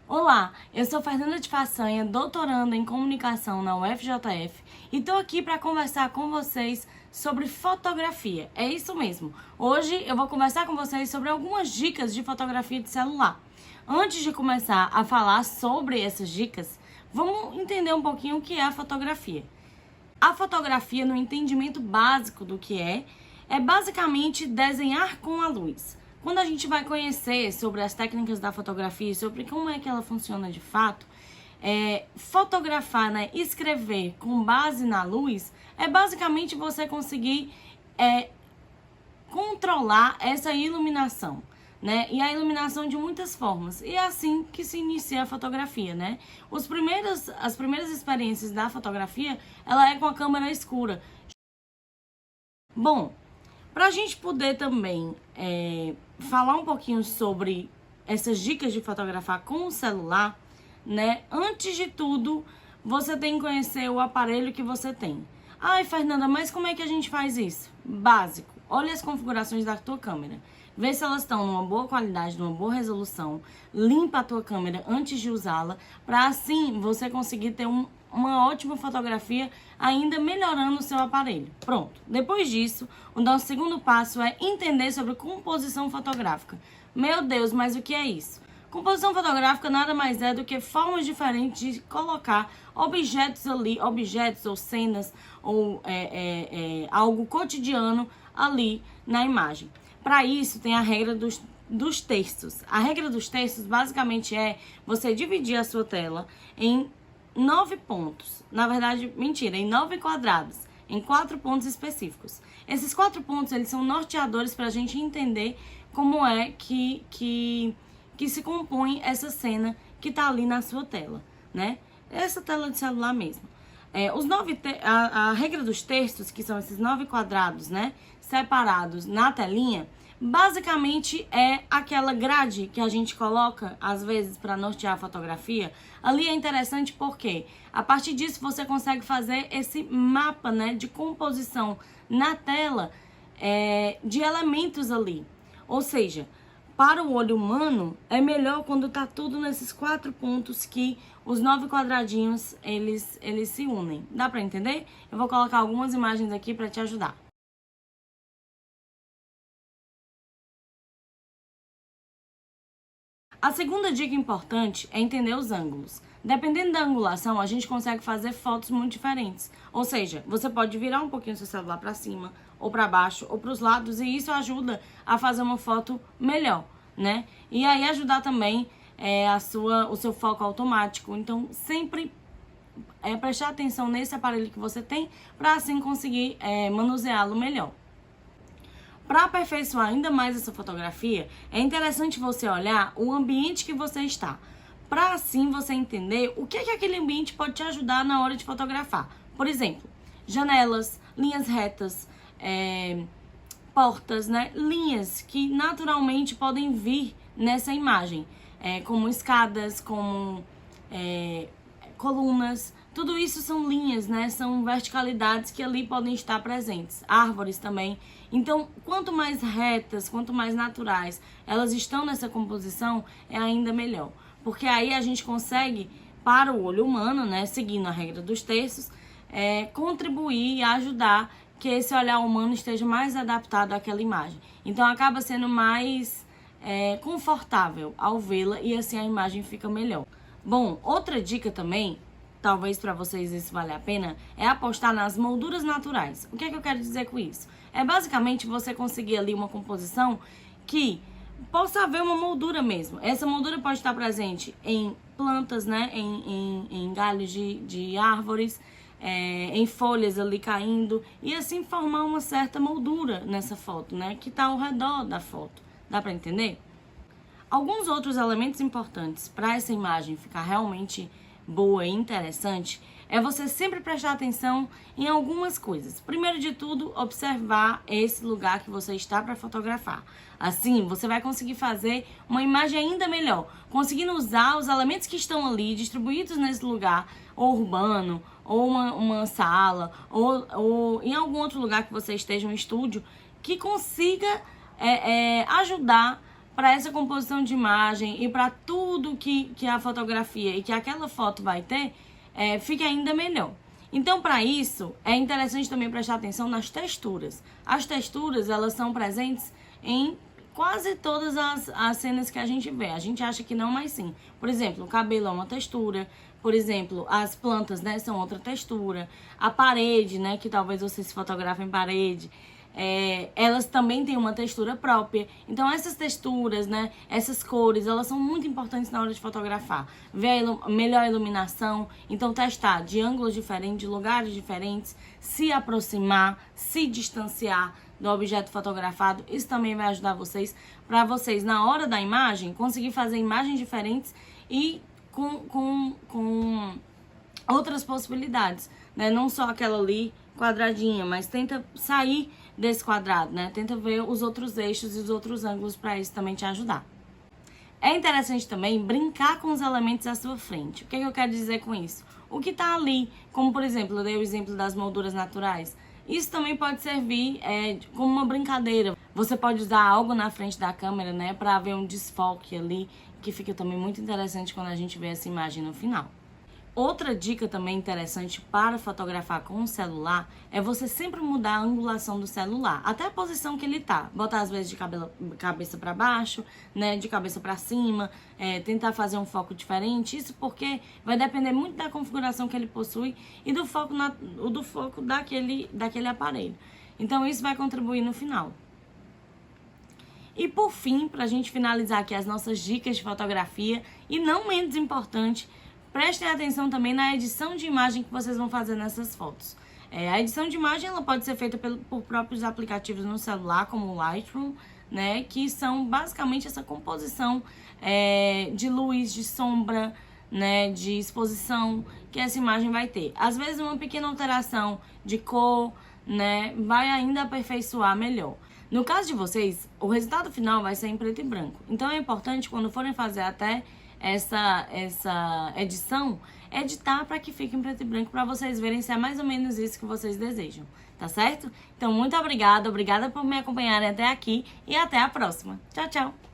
Olá, eu sou Fernanda de Façanha, doutoranda em comunicação na UFJF e estou aqui para conversar com vocês sobre fotografia. É isso mesmo. Hoje eu vou conversar com vocês sobre algumas dicas de fotografia de celular. Antes de começar a falar sobre essas dicas, vamos entender um pouquinho o que é a fotografia. A fotografia, no entendimento básico do que é basicamente desenhar com a luz. Quando a gente vai conhecer sobre as técnicas da fotografia, sobre como é que ela funciona de fato, fotografar, né, escrever com base na luz, é basicamente você conseguir controlar essa iluminação, né? E a iluminação de muitas formas. E é assim que se inicia a fotografia, né? As primeiras experiências da fotografia, ela é com a câmera escura. Bom, para a gente poder também falar um pouquinho sobre essas dicas de fotografar com o celular, né? Antes de tudo, você tem que conhecer o aparelho que você tem. Ai, Fernanda, mas como é que a gente faz isso? Básico. Olha as configurações da tua câmera. Vê se elas estão numa boa qualidade, numa boa resolução. Limpa a tua câmera antes de usá-la, para assim você conseguir ter uma ótima fotografia, ainda melhorando o seu aparelho. Pronto. Depois disso, o nosso segundo passo é entender sobre composição fotográfica. Meu Deus, mas o que é isso? Composição fotográfica nada mais é do que formas diferentes de colocar objetos ali, objetos ou cenas ou algo cotidiano ali na imagem. Para isso, tem a regra dos textos. A regra dos textos basicamente é você dividir a sua tela em 9 pontos. Na verdade, mentira, em 9 quadrados, em 4 pontos específicos. Esses 4 pontos, eles são norteadores para a gente entender como é que se compõe essa cena que está ali na sua tela, né? Essa tela de celular mesmo. A regra dos textos, que são esses 9 quadrados, né, separados na telinha, basicamente é aquela grade que a gente coloca, às vezes, para nortear a fotografia. Ali é interessante porque, a partir disso, você consegue fazer esse mapa, né, de composição na tela de elementos ali. Ou seja, para o olho humano, é melhor quando tá tudo nesses 4 pontos que os 9 quadradinhos, eles se unem. Dá para entender? Eu vou colocar algumas imagens aqui para te ajudar. A segunda dica importante é entender os ângulos. Dependendo da angulação, a gente consegue fazer fotos muito diferentes. Ou seja, você pode virar um pouquinho seu celular para cima, ou para baixo, ou para os lados, e isso ajuda a fazer uma foto melhor, né? E aí ajudar também o seu foco automático. Então, sempre prestar atenção nesse aparelho que você tem, para assim conseguir manuseá-lo melhor. Para aperfeiçoar ainda mais essa fotografia, é interessante você olhar o ambiente que você está, para assim você entender o que aquele ambiente pode te ajudar na hora de fotografar. Por exemplo, janelas, linhas retas, portas, né? Linhas que naturalmente podem vir nessa imagem, como escadas, como colunas. Tudo isso são linhas, né? São verticalidades que ali podem estar presentes. Árvores também. Então, quanto mais retas, quanto mais naturais elas estão nessa composição, é ainda melhor. Porque aí a gente consegue, para o olho humano, né, seguindo a regra dos terços, contribuir e ajudar que esse olhar humano esteja mais adaptado àquela imagem. Então, acaba sendo mais confortável ao vê-la e assim a imagem fica melhor. Bom, outra dica também, talvez para vocês isso valha a pena, é apostar nas molduras naturais. O que é que eu quero dizer com isso? É basicamente você conseguir ali uma composição que possa haver uma moldura mesmo. Essa moldura pode estar presente em plantas, né? Em galhos de árvores, em folhas ali caindo, e assim formar uma certa moldura nessa foto, né? Que está ao redor da foto. Dá para entender? Alguns outros elementos importantes para essa imagem ficar realmente boa e interessante é você sempre prestar atenção em algumas coisas. Primeiro de tudo, observar esse lugar que você está para fotografar. Assim, você vai conseguir fazer uma imagem ainda melhor, conseguindo usar os elementos que estão ali distribuídos nesse lugar, ou urbano, ou uma sala, ou em algum outro lugar que você esteja, um estúdio, que consiga ajudar para essa composição de imagem e para tudo que a fotografia e que aquela foto vai ter, fique ainda melhor. Então, para isso, é interessante também prestar atenção nas texturas. As texturas, elas são presentes em quase todas as cenas que a gente vê. A gente acha que não, mas sim. Por exemplo, o cabelo é uma textura. Por exemplo, as plantas, né, são outra textura. A parede, né, que talvez você se fotografe em parede, elas também têm uma textura própria. Então, essas texturas, né, essas cores, elas são muito importantes na hora de fotografar. Ver a melhor iluminação, então testar de ângulos diferentes, de lugares diferentes, se aproximar, se distanciar do objeto fotografado. Isso também vai ajudar vocês, para vocês, na hora da imagem, conseguir fazer imagens diferentes e com outras possibilidades, né? Não só aquela ali quadradinha, mas tenta sair desse quadrado, né? Tenta ver os outros eixos e os outros ângulos para isso também te ajudar. É interessante também brincar com os elementos à sua frente. O que eu quero dizer com isso? O que está ali, como por exemplo, eu dei o exemplo das molduras naturais. Isso também pode servir como uma brincadeira. Você pode usar algo na frente da câmera, né, para ver um desfoque ali, que fica também muito interessante quando a gente vê essa imagem no final. Outra dica também interessante para fotografar com o celular é você sempre mudar a angulação do celular, até a posição que ele tá. Botar às vezes de cabeça para baixo, né, de cabeça para cima, tentar fazer um foco diferente. Isso porque vai depender muito da configuração que ele possui e do foco, daquele aparelho. Então isso vai contribuir no final. E por fim, para a gente finalizar aqui as nossas dicas de fotografia, e não menos importante, prestem atenção também na edição de imagem que vocês vão fazer nessas fotos. A edição de imagem ela pode ser feita por próprios aplicativos no celular, como o Lightroom, né, que são basicamente essa composição de luz, de sombra, né, de exposição que essa imagem vai ter. Às vezes uma pequena alteração de cor, né, vai ainda aperfeiçoar melhor. No caso de vocês, o resultado final vai ser em preto e branco. Então é importante, quando forem fazer até essa edição, editar para que fique em preto e branco, para vocês verem se é mais ou menos isso que vocês desejam, tá certo? Então, muito obrigada por me acompanharem até aqui e até a próxima. Tchau, tchau!